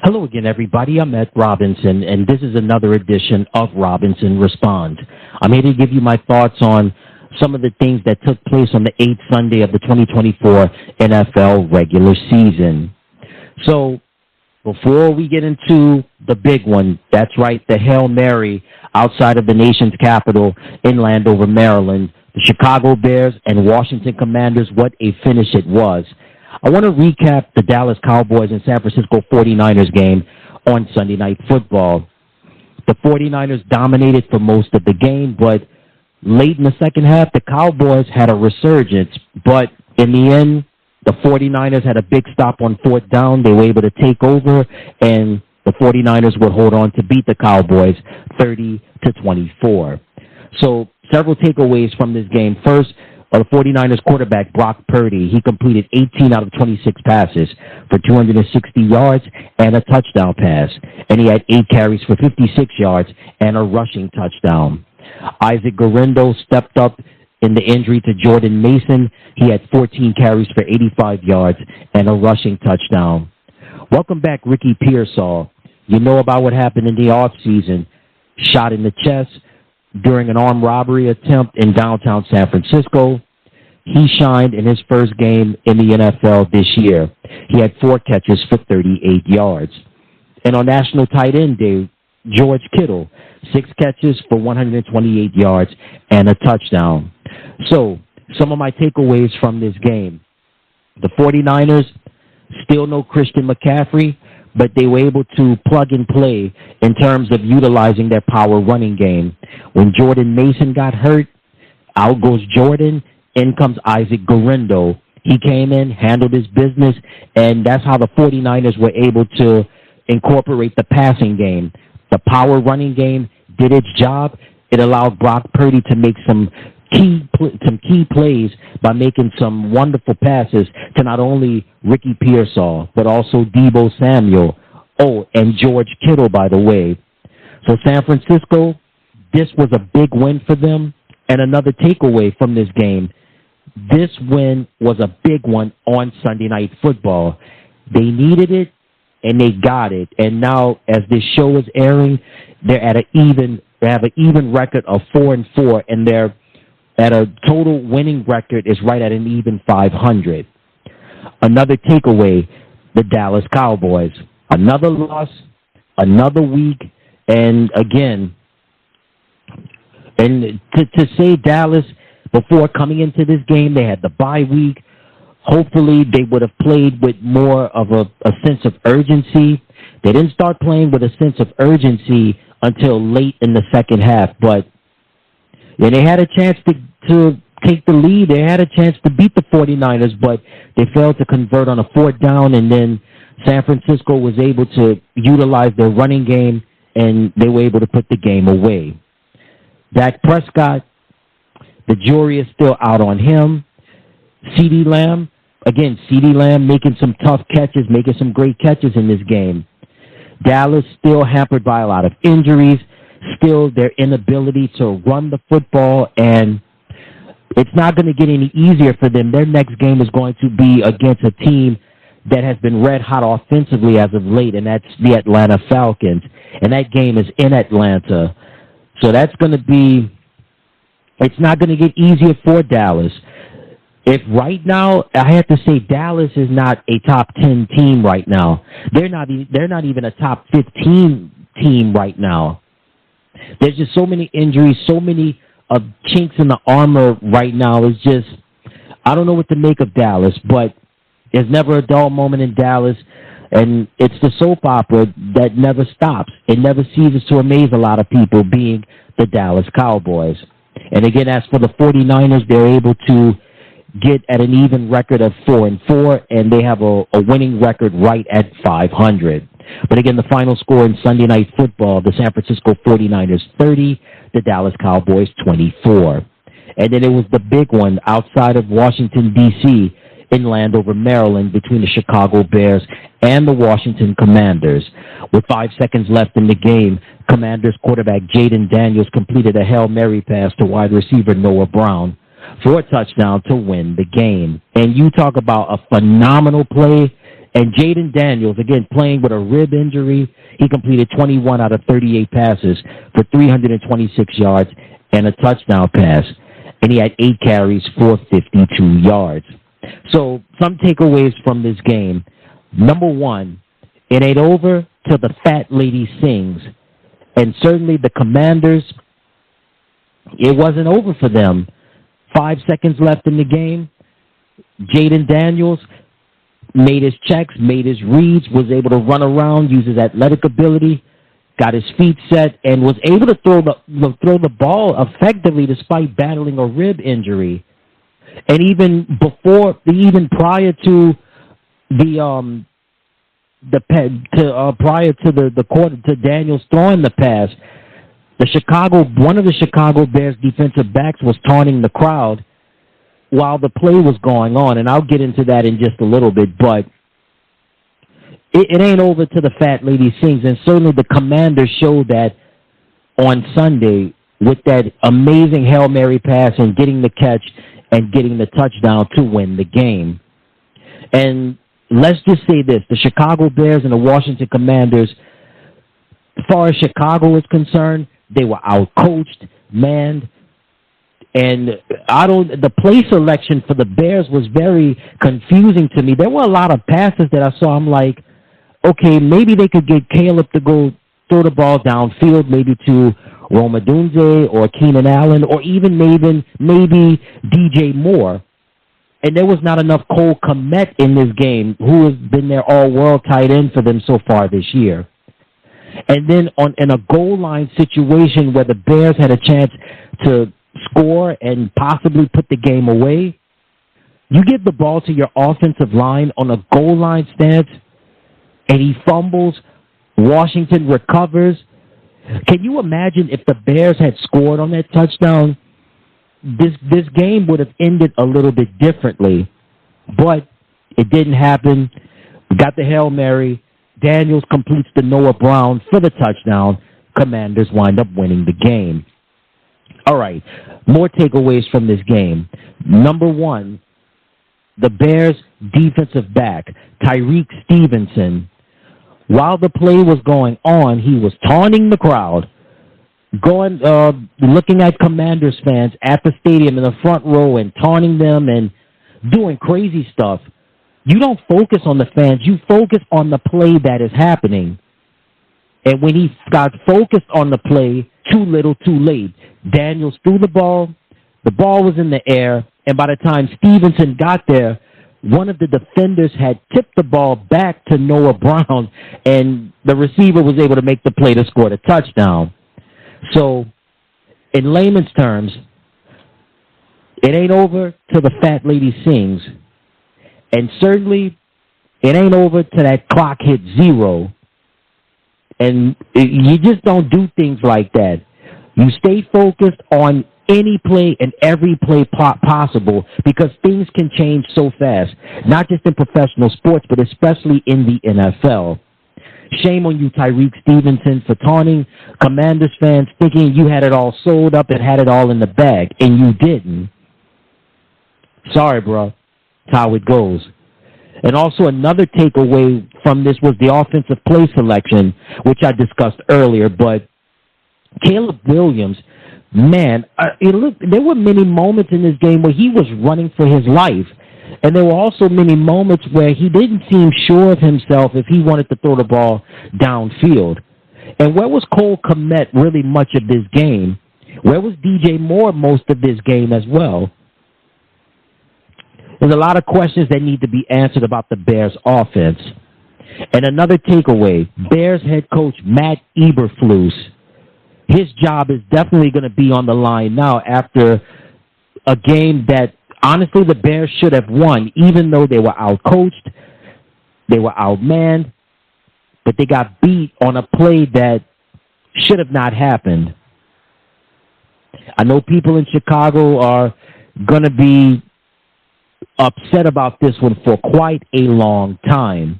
Hello again, everybody. I'm Ed Robinson, and this is another edition of Robinson Responds. I'm here to give you my thoughts on some of the things that took place on the 8th Sunday of the 2024 NFL regular season. So, before we get into the big one, that's right, the Hail Mary outside of the nation's capital in Landover, Maryland, the Chicago Bears and Washington Commanders, what a finish it was. I want to recap the Dallas Cowboys and San Francisco 49ers game on Sunday Night Football. The 49ers dominated for most of the game, but late in the second half, the Cowboys had a resurgence. But in the end, the 49ers had a big stop on fourth down. They were able to take over, and the 49ers would hold on to beat the Cowboys 30-24. So several takeaways from this game. First, the 49ers quarterback, Brock Purdy, he completed 18 out of 26 passes for 260 yards and a touchdown pass. And he had 8 carries for 56 yards and a rushing touchdown. Isaac Guerendo stepped up in the injury to Jordan Mason. He had 14 carries for 85 yards and a rushing touchdown. Welcome back, Ricky Pearsall. You know about what happened in the offseason. Shot in the chest during an armed robbery attempt in downtown San Francisco. He shined in his first game in the NFL this year. He had 4 catches for 38 yards. And on National Tight End Day, George Kittle, 6 catches for 128 yards and a touchdown. So, some of my takeaways from this game. The 49ers, still no Christian McCaffrey, but they were able to plug and play in terms of utilizing their power running game. When Jordan Mason got hurt, out goes Jordan, in comes Isaac Guerendo. He came in, handled his business, and that's how the 49ers were able to incorporate the passing game. The power running game did its job. It allowed Brock Purdy to make some key plays by making some wonderful passes to not only Ricky Pearsall, but also Deebo Samuel. Oh, and George Kittle, by the way. So San Francisco, this was a big win for them. And another takeaway from this game, this win was a big one on Sunday Night Football. They needed it, and they got it. And now, as this show is airing, they have an even record of 4-4, and they're at a total winning record is right at an even 500. Another takeaway, the Dallas Cowboys. Another loss, another week, and again, and to say Dallas, before coming into this game, they had the bye week. Hopefully, they would have played with more of a sense of urgency. They didn't start playing with a sense of urgency until late in the second half, but they had a chance to take the lead. They had a chance to beat the 49ers, but they failed to convert on a fourth down, and then San Francisco was able to utilize their running game, and they were able to put the game away. Dak Prescott, the jury is still out on him. CeeDee Lamb, again, CeeDee Lamb making some tough catches, making some great catches in this game. Dallas still hampered by a lot of injuries, still their inability to run the football, and it's not going to get any easier for them. Their next game is going to be against a team that has been red hot offensively as of late, and that's the Atlanta Falcons. And that game is in Atlanta. So that's going to be, it's not going to get easier for Dallas. If right now, I have to say Dallas is not a top 10 team right now. They're not even a top 15 team right now. There's just so many injuries, so many chinks in the armor right now. It's just, I don't know what to make of Dallas, but there's never a dull moment in Dallas, and it's the soap opera that never stops. It never ceases to amaze a lot of people, being the Dallas Cowboys. And again, as for the 49ers, they're able to get at an even record of 4-4, and they have a winning record right at 500. But again, the final score in Sunday Night Football, the San Francisco 49ers 30, the Dallas Cowboys 24. And then it was the big one outside of Washington, D.C., in Landover, Maryland, between the Chicago Bears and the Washington Commanders. With 5 seconds left in the game, Commanders quarterback Jaden Daniels completed a Hail Mary pass to wide receiver Noah Brown for a touchdown to win the game. And you talk about a phenomenal play And Jaden Daniels, again, playing with a rib injury, he completed 21 out of 38 passes for 326 yards and a touchdown pass. And he had 8 carries for 52 yards. So some takeaways from this game. Number one, it ain't over till the fat lady sings. And certainly the Commanders, it wasn't over for them. 5 seconds left in the game. Jaden Daniels made his checks, made his reads, was able to run around, use his athletic ability, got his feet set, and was able to throw the ball effectively despite battling a rib injury. And even prior to Daniels throwing the pass, one of the Chicago Bears defensive backs was taunting the crowd while the play was going on, and I'll get into that in just a little bit, but it ain't over till the fat lady sings, and certainly the Commanders showed that on Sunday with that amazing Hail Mary pass and getting the catch and getting the touchdown to win the game. And let's just say this, the Chicago Bears and the Washington Commanders, as far as Chicago is concerned, they were out-coached, manned, and the play selection for the Bears was very confusing to me. There were a lot of passes that I saw. I'm like, okay, maybe they could get Caleb to go throw the ball downfield, maybe to Rome Odunze or Keenan Allen, or even maybe DJ Moore. And there was not enough Cole Kmet in this game, who has been their all-world tight end for them so far this year. And then in a goal line situation where the Bears had a chance to score and possibly put the game away, you give the ball to your offensive line on a goal line stance, and he fumbles, Washington recovers. Can you imagine if the Bears had scored on that touchdown? This game would have ended a little bit differently, but it didn't happen. We got the Hail Mary. Daniels completes the Noah Brown for the touchdown. Commanders wind up winning the game. All right, more takeaways from this game. Number one, the Bears' defensive back, Tyreek Stevenson, while the play was going on, he was taunting the crowd, looking at Commanders fans at the stadium in the front row and taunting them and doing crazy stuff. You don't focus on the fans. You focus on the play that is happening. And when he got focused on the play, too little, too late. Daniels threw the ball was in the air, and by the time Stevenson got there, one of the defenders had tipped the ball back to Noah Brown, and the receiver was able to make the play to score the touchdown. So, in layman's terms, it ain't over till the fat lady sings. And certainly, it ain't over till that clock hits 0. And you just don't do things like that. You stay focused on any play and every play possible, because things can change so fast, not just in professional sports, but especially in the NFL. Shame on you, Tyreek Stevenson, for taunting Commanders fans, thinking you had it all sold up and had it all in the bag, and you didn't. Sorry, bro. That's how it goes. And also another takeaway from this was the offensive play selection, which I discussed earlier. But Caleb Williams, man, there were many moments in this game where he was running for his life. And there were also many moments where he didn't seem sure of himself if he wanted to throw the ball downfield. And where was Cole Kmet really much of this game? Where was DJ Moore most of this game as well? There's a lot of questions that need to be answered about the Bears' offense. And another takeaway, Bears head coach Matt Eberflus, his job is definitely going to be on the line now after a game that, honestly, the Bears should have won, even though they were outcoached, they were outmanned, but they got beat on a play that should have not happened. I know people in Chicago are going to be upset about this one for quite a long time.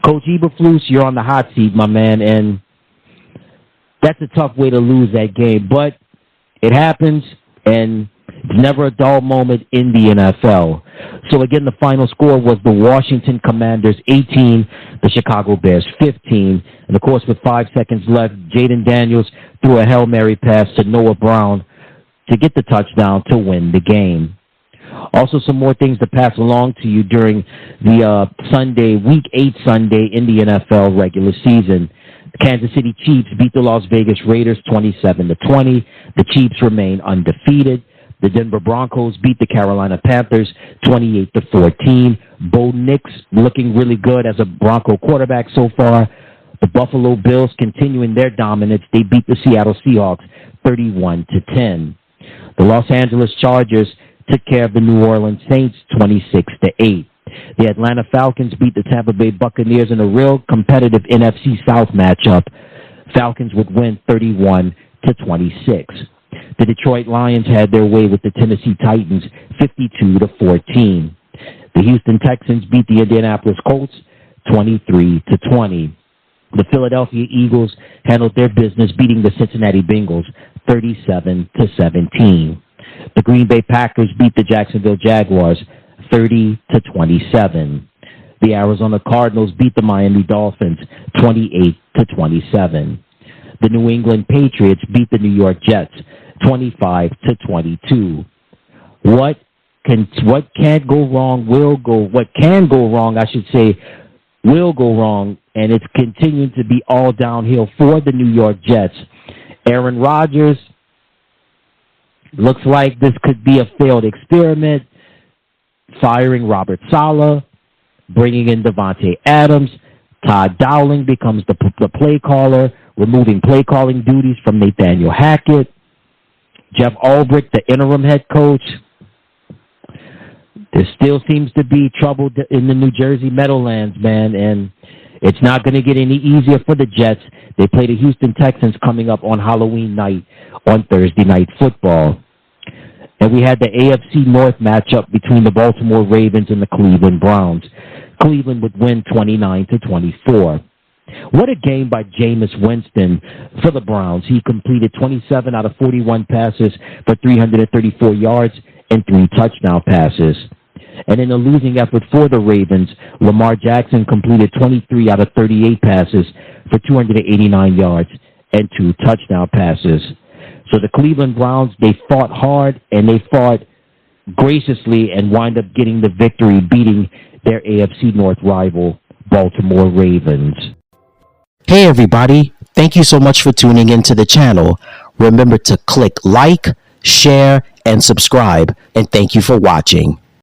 Coach Eberflus, you're on the hot seat, my man, and that's a tough way to lose that game. But it happens, and Never a dull moment in the NFL. So again, the final score was the Washington Commanders 18, the Chicago Bears 15. And of course, with 5 seconds left, Jaden Daniels threw a Hail Mary pass to Noah Brown to get the touchdown to win the game. Also, some more things to pass along to you during the Sunday, Week 8 Sunday in the NFL regular season. The Kansas City Chiefs beat the Las Vegas Raiders 27-20. The Chiefs remain undefeated. The Denver Broncos beat the Carolina Panthers 28-14. Bo Nix looking really good as a Bronco quarterback so far. The Buffalo Bills continuing their dominance. They beat the Seattle Seahawks 31-10. The Los Angeles Chargers took care of the New Orleans Saints 26-8. The Atlanta Falcons beat the Tampa Bay Buccaneers in a real competitive NFC South matchup. Falcons would win 31-26. The Detroit Lions had their way with the Tennessee Titans 52-14. The Houston Texans beat the Indianapolis Colts 23-20. The Philadelphia Eagles handled their business, beating the Cincinnati Bengals 37-17. The Green Bay Packers beat the Jacksonville Jaguars 30-27. The Arizona Cardinals beat the Miami Dolphins 28-27. The New England Patriots beat the New York Jets 25-22. What can't go wrong will go. What can go wrong, I should say, will go wrong, and it's continuing to be all downhill for the New York Jets. Aaron Rodgers looks like this could be a failed experiment. Firing Robert Saleh, bringing in Devontae Adams. Todd Dowling becomes the play caller, removing play calling duties from Nathaniel Hackett. Jeff Ulbrich, the interim head coach. There still seems to be trouble in the New Jersey Meadowlands, man, and it's not going to get any easier for the Jets. They play the Houston Texans coming up on Halloween night on Thursday Night Football. And we had the AFC North matchup between the Baltimore Ravens and the Cleveland Browns. Cleveland would win 29-24. What a game by Jameis Winston for the Browns. He completed 27 out of 41 passes for 334 yards and 3 touchdown passes. And in a losing effort for the Ravens, Lamar Jackson completed 23 out of 38 passes for 289 yards and 2 touchdown passes. So the Cleveland Browns, they fought hard and they fought graciously and wind up getting the victory, beating their AFC North rival, Baltimore Ravens. Hey everybody, thank you so much for tuning into the channel. Remember to click like, share, and subscribe, and thank you for watching.